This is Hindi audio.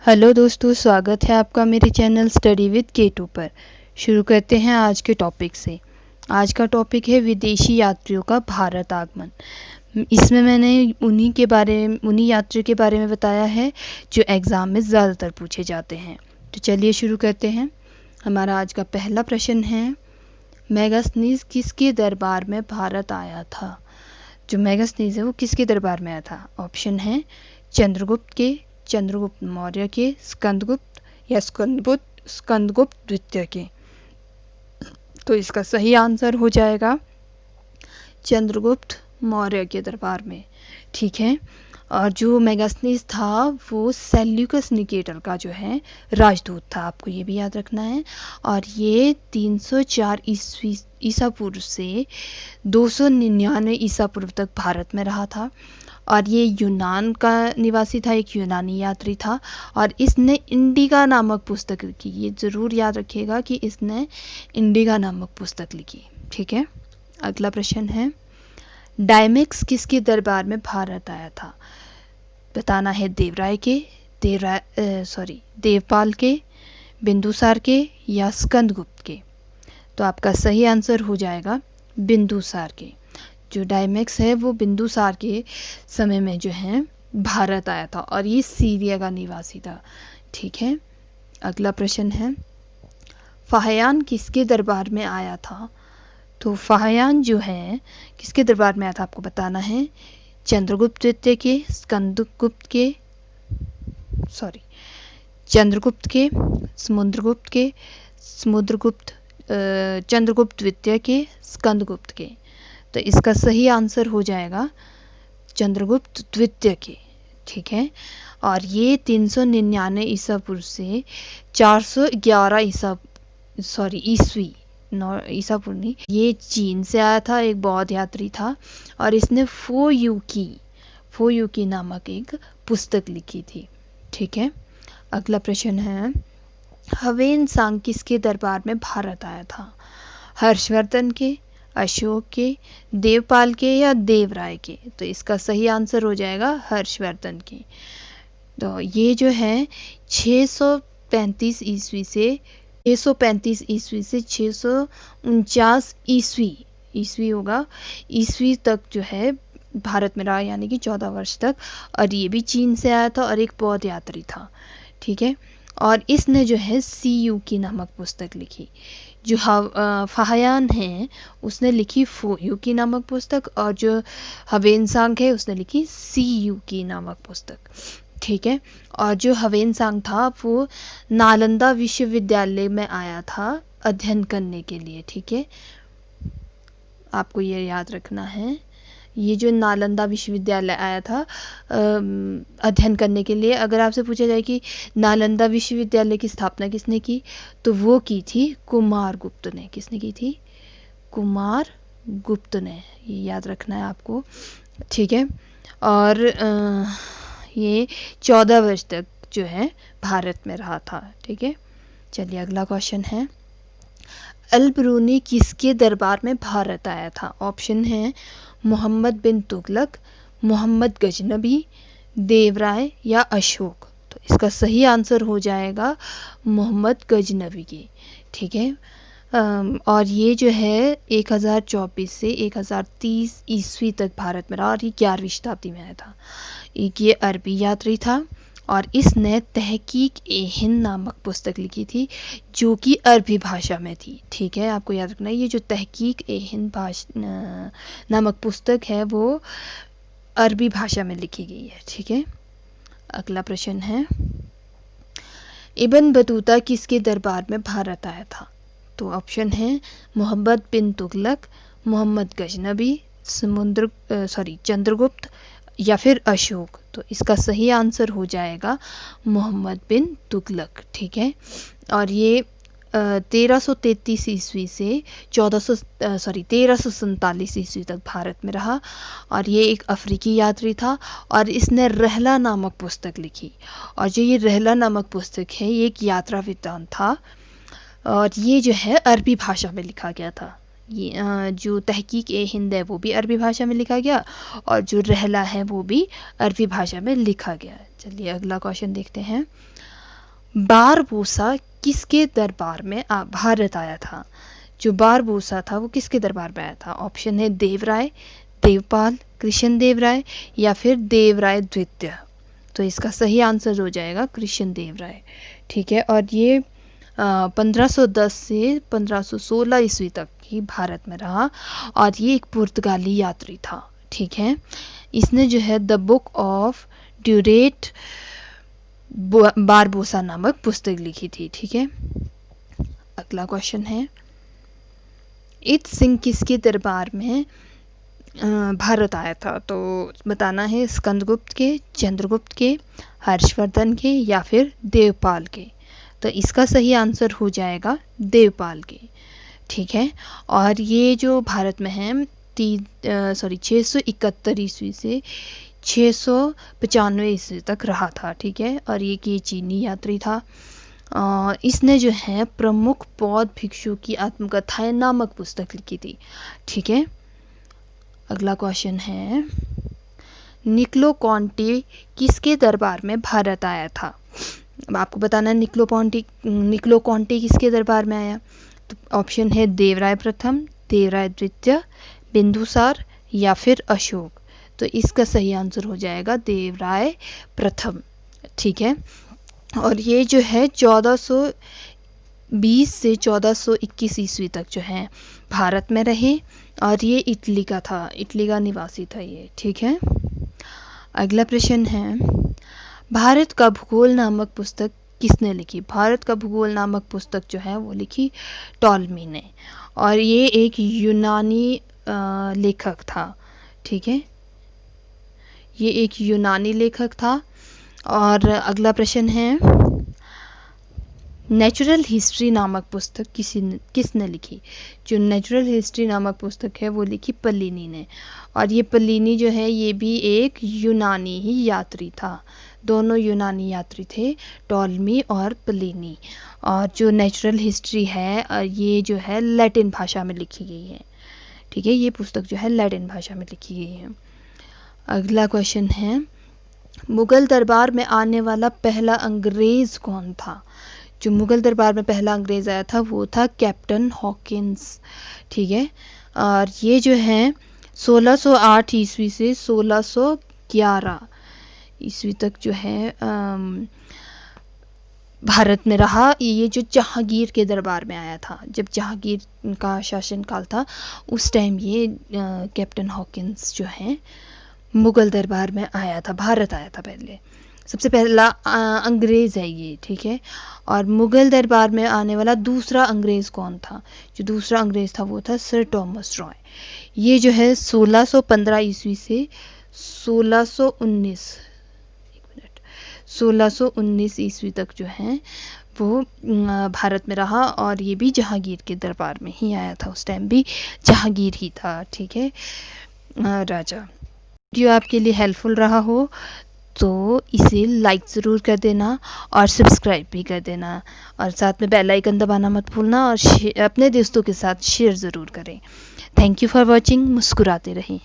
हेलो दोस्तों, स्वागत है आपका मेरे चैनल स्टडी विद K2 पर। शुरू करते हैं आज के टॉपिक से। आज का टॉपिक है विदेशी यात्रियों का भारत आगमन। इसमें मैंने उन्हीं यात्रियों के बारे में बताया है जो एग्ज़ाम में ज़्यादातर पूछे जाते हैं। तो चलिए शुरू करते हैं। हमारा आज का पहला प्रश्न है, मेगास्थनीज किसके दरबार में भारत आया था? जो मेगास्थनीज है वो किसके दरबार में आया था? ऑप्शन है चंद्रगुप्त के, चंद्रगुप्त मौर्य के, स्कंदगुप्त या स्कंदगुप्त द्वितीय के। तो इसका सही आंसर हो जाएगा चंद्रगुप्त मौर्य के दरबार में। ठीक है। और जो मेगास्थनीज था वो सेल्यूकस निकेटर का जो है राजदूत था, आपको ये भी याद रखना है। और ये 304 ईसा पूर्व से 299 ईसा पूर्व तक भारत में रहा था। और ये यूनान का निवासी था, एक यूनानी यात्री था। और इसने इंडिका नामक पुस्तक लिखी। ये ज़रूर याद रखिएगा कि इसने इंडिका नामक पुस्तक लिखी। ठीक है। अगला प्रश्न है, डायमेक्स किसके दरबार में भारत आया था? बताना है देवपाल के, बिंदुसार के या स्कंदगुप्त के। तो आपका सही आंसर हो जाएगा बिंदुसार के। जो डायमेक्स है वो बिंदुसार के समय में जो है भारत आया था और ये सीरिया का निवासी था। ठीक है। अगला प्रश्न है, फाहियान किसके दरबार में आया था? तो फाहियान जो है किसके दरबार में आया था आपको बताना है, चंद्रगुप्त द्वितीय के, चंद्रगुप्त के, चंद्रगुप्त द्वितीय के, स्कंदगुप्त के। तो इसका सही आंसर हो जाएगा चंद्रगुप्त द्वितीय के। ठीक है। और ये 399 ईसा पूर्व से 411 ईसा पूर्व नहीं, ये चीन से आया था, एक बौद्ध यात्री था। और इसने फो युकी नामक एक पुस्तक लिखी थी। ठीक है। अगला प्रश्न है, हवेन सांग किसके दरबार में भारत आया था? हर्षवर्धन के, अशोक के, देवपाल के या देवराय के। तो इसका सही आंसर हो जाएगा हर्षवर्धन के। तो ये जो है 635 ईस्वी से 649 ईस्वी तक जो है भारत में रहा, यानी कि 14 वर्ष तक। और ये भी चीन से आया था और एक बौद्ध यात्री था। ठीक है। और इसने जो है सी की नामक पुस्तक लिखी। जो फाहियान है उसने लिखी फो की नामक पुस्तक, और जो हवेन सांग है उसने लिखी सी की नामक पुस्तक। ठीक है। और जो हवेन सांग था वो नालंदा विश्वविद्यालय में आया था अध्ययन करने के लिए। ठीक है। आपको ये याद रखना है, ये जो नालंदा विश्वविद्यालय आया था अध्ययन करने के लिए। अगर आपसे पूछा जाए कि नालंदा विश्वविद्यालय की स्थापना किसने की, तो वो की थी कुमारगुप्त ने। किसने की थी? कुमारगुप्त ने। ये याद रखना है आपको। ठीक है। और ये 14 वर्ष तक जो है भारत में रहा था। ठीक है। चलिए अगला क्वेश्चन है, अल ब्रूनी किसके दरबार में भारत आया था? ऑप्शन है मोहम्मद बिन तुगलक, मोहम्मद गजनबी, देवराय या अशोक। तो इसका सही आंसर हो जाएगा मोहम्मद गजनबी की। ठीक है। और ये जो है 1024 से 1030 ईस्वी तक भारत में रहा और ये 11वीं शताब्दी में आया था। एक ये अरबी यात्री था और इसने तहकीक-ए-हिंद नामक पुस्तक लिखी थी जो कि अरबी भाषा में थी। ठीक है। आपको याद रखना है, ये जो तहकीक-ए-हिंद नामक पुस्तक है वो अरबी भाषा में लिखी गई है। ठीक है। अगला प्रश्न है, इब्न बतूता किसके दरबार में भारत आया था? तो ऑप्शन है मोहम्मद बिन तुगलक, मोहम्मद गजनबी, चंद्रगुप्त या फिर अशोक। तो इसका सही आंसर हो जाएगा मोहम्मद बिन तुगलक। ठीक है। और ये 1333 ईस्वी से 1347 ईस्वी तक भारत में रहा। और ये एक अफ्रीकी यात्री था और इसने रहला नामक पुस्तक लिखी। और जो ये रहला नामक पुस्तक है ये एक यात्रा वृत्तांत था और ये जो है अरबी भाषा में लिखा गया था। ये जो तहकीक-ए-हिंद है वो भी अरबी भाषा में लिखा गया और जो रहला है वो भी अरबी भाषा में लिखा गया। चलिए अगला क्वेश्चन देखते हैं, बारबोसा किसके दरबार में भारत आया था? जो बारबोसा था वो किसके दरबार में आया था? ऑप्शन है देवराय, देवपाल, कृष्ण देव राय या फिर देवराय द्वितीय। तो इसका सही आंसर हो जाएगा कृष्ण देव राय। ठीक है, और ये 1510 से 1516 ईस्वी तक ही भारत में रहा और ये एक पुर्तगाली यात्री था। ठीक है, इसने जो है द बुक ऑफ ड्यूरेट बारबोसा नामक पुस्तक लिखी थी। ठीक है, अगला क्वेश्चन है, इत सिंह किसके दरबार में भारत आया था? तो बताना है स्कंदगुप्त के, चंद्रगुप्त के, हर्षवर्धन के या फिर देवपाल के। तो इसका सही आंसर हो जाएगा देवपाल के। ठीक है, और ये जो भारत में है 671 ईस्वी से 695 ईस्वी तक रहा था। ठीक है, और ये चीनी यात्री था। इसने जो है प्रमुख बौद्ध भिक्षु की आत्मकथाएं नामक पुस्तक लिखी थी। ठीक है, अगला क्वेश्चन है, निकोलो कॉन्टी किसके दरबार में भारत आया था? अब आपको बताना है निकोलो कॉन्टी किसके दरबार में आया। तो ऑप्शन है देवराय प्रथम, देवराय द्वितीय, बिंदुसार या फिर अशोक। तो इसका सही आंसर हो जाएगा देवराय प्रथम। ठीक है, और ये जो है 1420 से 1421 ईस्वी तक जो है भारत में रहे और ये इटली का था, इटली का निवासी था ये। ठीक है, अगला प्रश्न है, भारत का भूगोल नामक पुस्तक किसने लिखी? भारत का भूगोल नामक पुस्तक जो है वो लिखी टॉलमी ने, और ये एक यूनानी लेखक था। ठीक है, ये एक यूनानी लेखक था। और अगला प्रश्न है, नेचुरल हिस्ट्री नामक पुस्तक किसने लिखी? जो नेचुरल हिस्ट्री नामक पुस्तक है वो लिखी प्लिनी ने, और ये प्लिनी जो है ये भी एक यूनानी ही यात्री था। दोनों यूनानी यात्री थे, टॉलमी और प्लिनी। और जो नेचुरल हिस्ट्री है ये जो है लैटिन भाषा में लिखी गई है। ठीक है, ये पुस्तक जो है लैटिन भाषा में लिखी गई है। अगला क्वेश्चन है, मुगल दरबार में आने वाला पहला अंग्रेज कौन था? जो मुगल दरबार में पहला अंग्रेज आया था वो था कैप्टन हॉकिंस। ठीक है, और ये जो है 1608 ईस्वी से 1611 ईस्वी तक जो है भारत में रहा। ये जो जहांगीर के दरबार में आया था, जब जहांगीर का शासनकाल था उस टाइम ये कैप्टन हॉकिंस जो है मुगल दरबार में आया था, भारत आया था पहले, सबसे पहला अंग्रेज़ है ये। ठीक है, और मुगल दरबार में आने वाला दूसरा अंग्रेज़ कौन था? जो दूसरा अंग्रेज़ था वो था सर टॉमस रॉय। ये जो है 1615 ईस्वी से 1619 ईस्वी तक जो है वो भारत में रहा, और ये भी जहांगीर के दरबार में ही आया था। उस टाइम भी जहांगीर ही था। ठीक है, राजा। वीडियो आपके लिए हेल्पफुल रहा हो तो इसे लाइक ज़रूर कर देना और सब्सक्राइब भी कर देना, और साथ में बेल आइकन दबाना मत भूलना, और अपने दोस्तों के साथ शेयर ज़रूर करें। Thank you for watching. मुस्कुराते रहें।